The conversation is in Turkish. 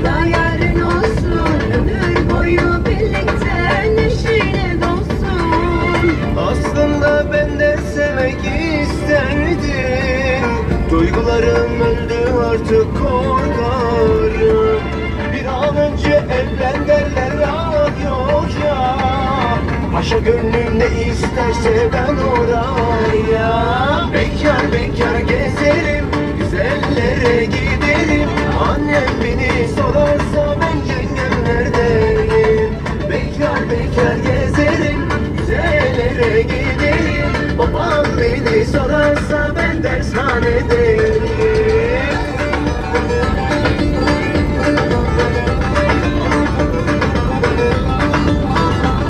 da yarın olsun. Ömür boyu birlikte neşeyle dolsun. Aslında ben de sevmek isterdim. Duygularım öldü artık korkarım. Bir an önce evlen derler ah yok ya. Paşa gönlüm ne isterse ben oraya. Bekar bekar gezerim, güzellere giderim. Annem beni sorar.